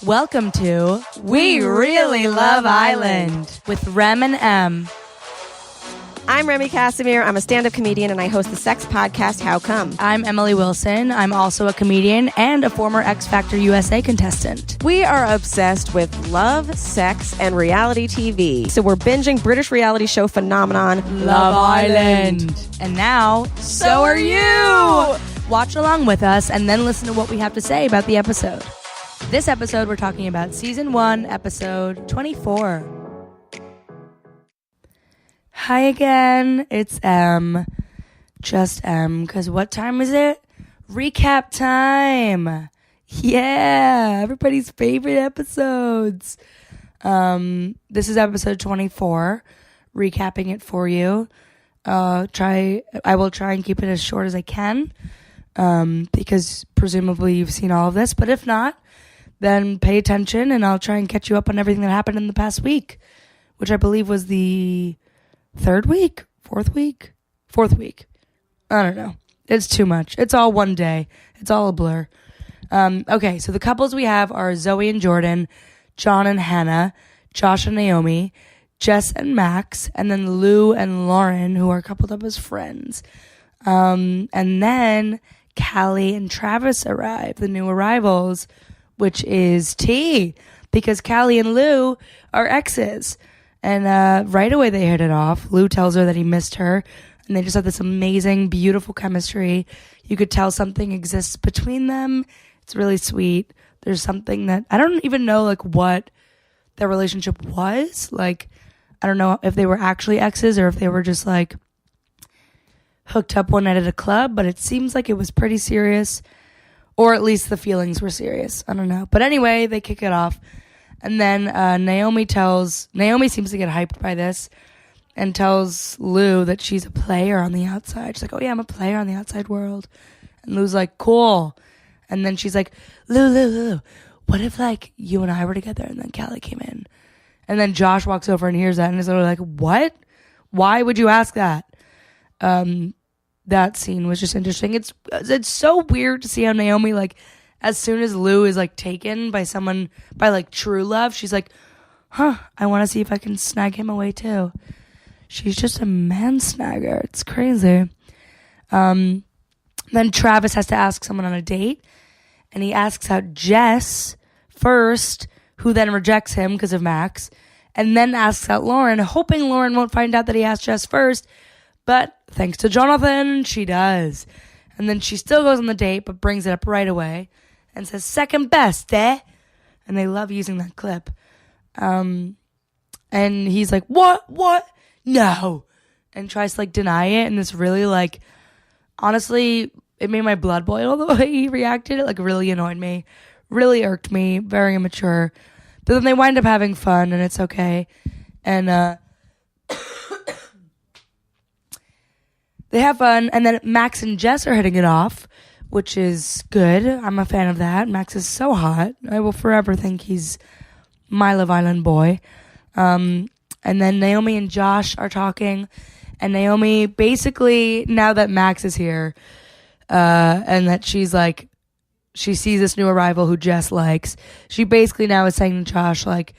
Welcome to We Really Love Island with Rem and M. I'm Remy Casimir. I'm a stand-up comedian, and I host the sex podcast, How Come? I'm Emily Wilson. I'm also a comedian and a former X Factor USA contestant. We are obsessed with love, sex, and reality TV. So we're binging British reality show phenomenon, Love Island. And now, so are you! Watch along with us and then listen to what we have to say about the episode. This episode, we're talking about Season 1, Episode 24. Hi again, it's M. Just M, because what time is it? Recap time! Yeah, everybody's favorite episodes. This is episode 24, recapping it for you. I will try and keep it as short as I can, because presumably you've seen all of this, but if not, then pay attention and I'll try and catch you up on everything that happened in the past week, which I believe was the fourth week. I don't know. It's too much. It's all one day. It's all a blur. Okay, so the couples we have are Zoe and Jordan, John and Hannah, Josh and Naomi, Jess and Max, and then Lou and Lauren, who are coupled up as friends. And then Callie and Travis arrive, the new arrivals, which is tea, because Callie and Lou are exes. And right away they hit it off. Lou tells her that he missed her, and they just have this amazing, beautiful chemistry. You could tell something exists between them. It's really sweet. There's something that, I don't even know, like, what their relationship was. Like, I don't know if they were actually exes or if they were just, like, hooked up one night at a club, but it seems like it was pretty serious, or at least the feelings were serious. I don't know. But anyway, they kick it off. And then Naomi seems to get hyped by this and tells Lou that she's a player on the outside. She's like, oh yeah, I'm a player on the outside world. And Lou's like, cool. And then she's like, Lou, what if like you and I were together and then Callie came in? And then Josh walks over and hears that and is literally like, what? Why would you ask that? That scene was just interesting. It's so weird to see how Naomi, like, as soon as Lou is, like, taken by someone, by, like, true love, she's like, I want to see if I can snag him away, too. She's just a man snagger. It's crazy. Then Travis has to ask someone on a date, and he asks out Jess first, who then rejects him because of Max, and then asks out Lauren, hoping Lauren won't find out that he asked Jess first, but thanks to Jonathan, she does. And then she still goes on the date, but brings it up right away and says, second best, eh? And they love using that clip. And he's like, what? No. And tries to, like, deny it. And this really, like, honestly, it made my blood boil the way he reacted. It, like, really annoyed me. Really irked me. Very immature. But then they wind up having fun, and it's okay. And, they have fun, and then Max and Jess are hitting it off, which is good. I'm a fan of that. Max is so hot. I will forever think he's my Love Island boy. And then Naomi and Josh are talking, and Naomi basically, now that Max is here, and that she's like, she sees this new arrival who Jess likes, she basically now is saying to Josh, like,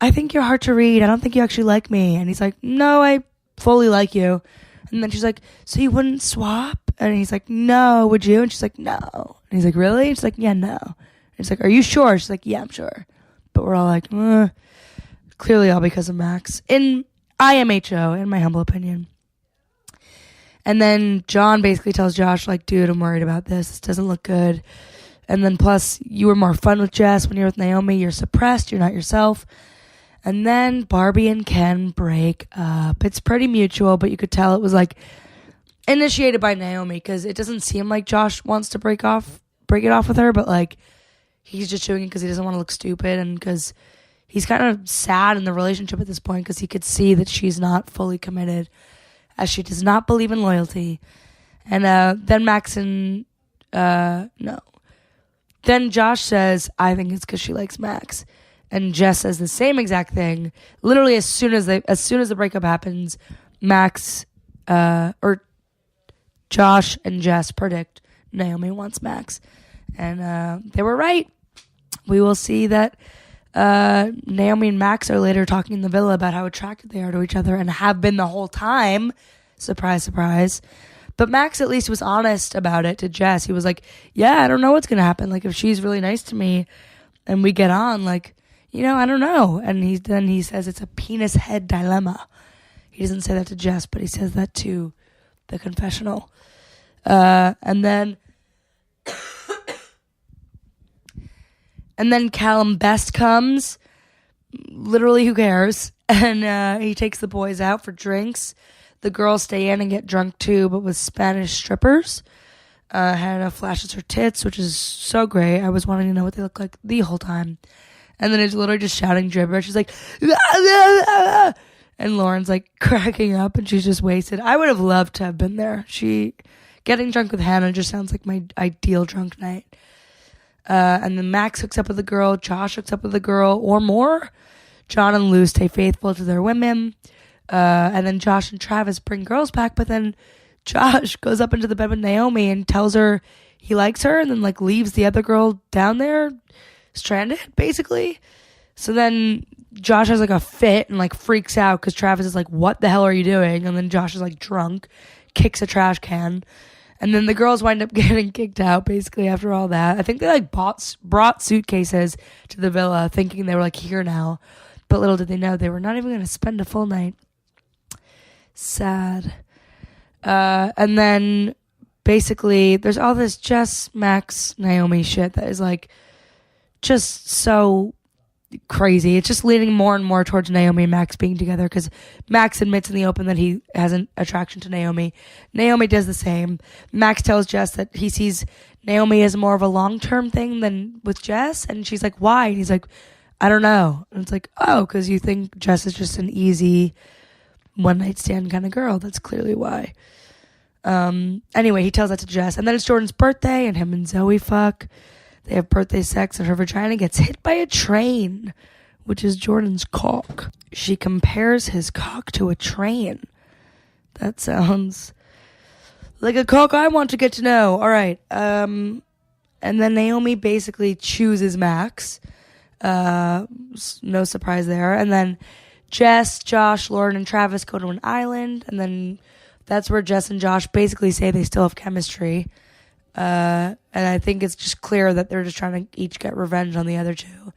I think you're hard to read. I don't think you actually like me. And he's like, no, I fully like you. And then she's like, so you wouldn't swap? And he's like, no, would you? And she's like, no. And he's like, really? And she's like, yeah, no. And he's like, are you sure? She's like, yeah, I'm sure. But we're all like, clearly all because of Max. In IMHO, in my humble opinion. And then John basically tells Josh, like, dude, I'm worried about this. This doesn't look good. And then plus, you were more fun with Jess when you're with Naomi. You're suppressed. You're not yourself. And then Barbie and Ken break up. It's pretty mutual, but you could tell it was, like, initiated by Naomi, because it doesn't seem like Josh wants to break it off with her, but, like, he's just doing it because he doesn't want to look stupid and because he's kind of sad in the relationship at this point because he could see that she's not fully committed, as she does not believe in loyalty. And then Max and no. Then Josh says, I think it's because she likes Max. And Jess says the same exact thing. Literally as soon as the breakup happens, Max or Josh and Jess predict Naomi wants Max. And they were right. we will see that Naomi and Max are later talking in the villa about how attracted they are to each other and have been the whole time. Surprise, surprise. But Max at least was honest about it to Jess. He was like, yeah, I don't know what's going to happen. Like, if she's really nice to me and we get on, like, you know, I don't know. And then he says it's a penis head dilemma. He doesn't say that to Jess, but he says that to the confessional. And then Callum Best comes. Literally, who cares? And he takes the boys out for drinks. The girls stay in and get drunk too, but with Spanish strippers. Hannah flashes her tits, which is so great. I was wanting to know what they look like the whole time. And then he's literally just shouting gibberish. She's like, ah, ah, ah. And Lauren's like cracking up and she's just wasted. I would have loved to have been there. Getting drunk with Hannah just sounds like my ideal drunk night. And then Max hooks up with the girl. Josh hooks up with the girl or more. John and Lou stay faithful to their women. And then Josh and Travis bring girls back, but then Josh goes up into the bed with Naomi and tells her he likes her and then like leaves the other girl down there stranded basically. So then Josh has like a fit and like freaks out because Travis is like, what the hell are you doing? And then Josh is like drunk, kicks a trash can. And then the girls wind up getting kicked out basically after all that. I think they like brought suitcases to the villa thinking they were like here now. But little did they know they were not even going to spend a full night. Sad. And then basically there's all this Jess, Max, Naomi shit that is like just so crazy. It's just leaning more and more towards Naomi and Max being together because Max admits in the open that he has an attraction to Naomi. Naomi does the same. Max tells Jess that he sees Naomi as more of a long-term thing than with Jess, and she's like, why? And he's like, I don't know. And it's like, oh, because you think Jess is just an easy one-night stand kind of girl. That's clearly why. Anyway, he tells that to Jess, and then it's Jordan's birthday, and him and Zoe fuck. They have birthday sex, and her vagina gets hit by a train, which is Jordan's cock. She compares his cock to a train. That sounds like a cock I want to get to know. All right. And then Naomi basically chooses Max. No surprise there. And then Jess, Josh, Lauren, and Travis go to an island, and then that's where Jess and Josh basically say they still have chemistry. And I think it's just clear that they're just trying to each get revenge on the other two.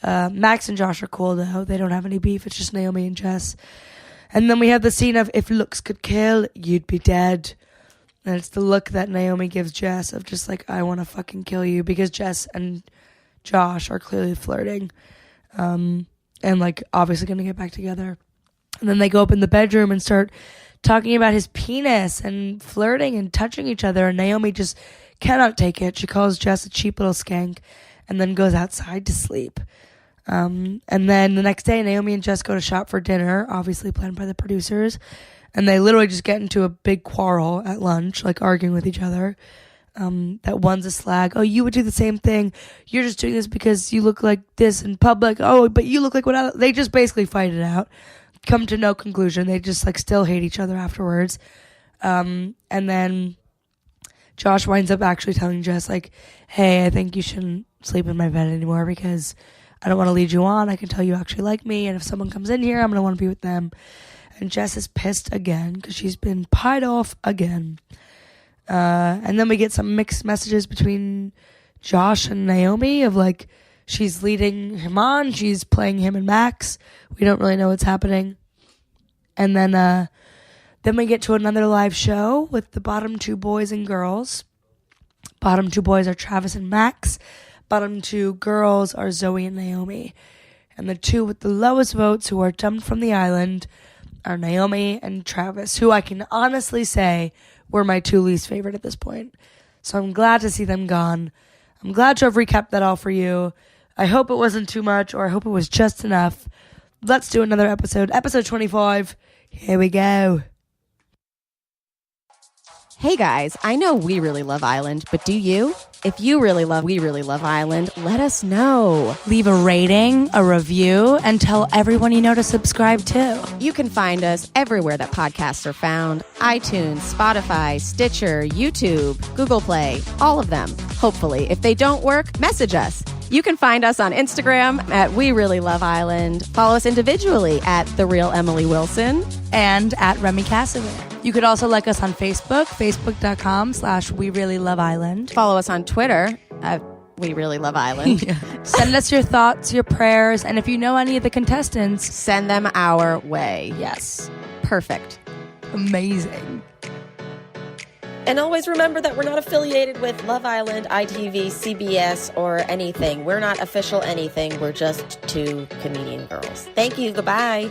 Max and Josh are cool, though. They don't have any beef. It's just Naomi and Jess. And then we have the scene of, if looks could kill, you'd be dead. And it's the look that Naomi gives Jess of just like, I want to fucking kill you, because Jess and Josh are clearly flirting. And like obviously going to get back together. And then they go up in the bedroom and start talking about his penis and flirting and touching each other. And Naomi just cannot take it. She calls Jess a cheap little skank and then goes outside to sleep. And then the next day, Naomi and Jess go to shop for dinner, obviously planned by the producers. And they literally just get into a big quarrel at lunch, like arguing with each other. That one's a slag. Oh, you would do the same thing. You're just doing this because you look like this in public. Oh, but you look like what they just basically fight it out. Come to no conclusion. They just like still hate each other afterwards. And then Josh winds up actually telling Jess like, hey, I think you shouldn't sleep in my bed anymore because I don't want to lead you on. I can tell you actually like me, and if someone comes in here, I'm going to want to be with them. And Jess is pissed again because she's been pied off again. And then we get some mixed messages between Josh and Naomi of like, she's leading him on, she's playing him and Max. We don't really know what's happening. And then we get to another live show with the bottom two boys and girls. Bottom two boys are Travis and Max. Bottom two girls are Zoe and Naomi. And the two with the lowest votes who are dumped from the island are Naomi and Travis, who I can honestly say were my two least favorite at this point. So I'm glad to see them gone. I'm glad to have recapped that all for you. I hope it wasn't too much, or I hope it was just enough. Let's do another episode. Episode 25. Here we go. Hey guys, I know we really love Island, but do you? If you really love We Really Love Island, let us know. Leave a rating, a review, and tell everyone you know to subscribe too. You can find us everywhere that podcasts are found. iTunes, Spotify, Stitcher, YouTube, Google Play, all of them. Hopefully. If they don't work, message us. You can find us on Instagram at We Really Love Island. Follow us individually at The Real Emily Wilson. And at Remy Cassavant. You could also like us on Facebook, facebook.com/We Really Love Island. Follow us on Twitter at We Really Love Island. Send us your thoughts, your prayers, and if you know any of the contestants, Send them our way. yes, Perfect. amazing. And always remember that we're not affiliated with Love Island, ITV, CBS, or anything. We're not official anything. We're just two comedian girls. Thank you. Goodbye.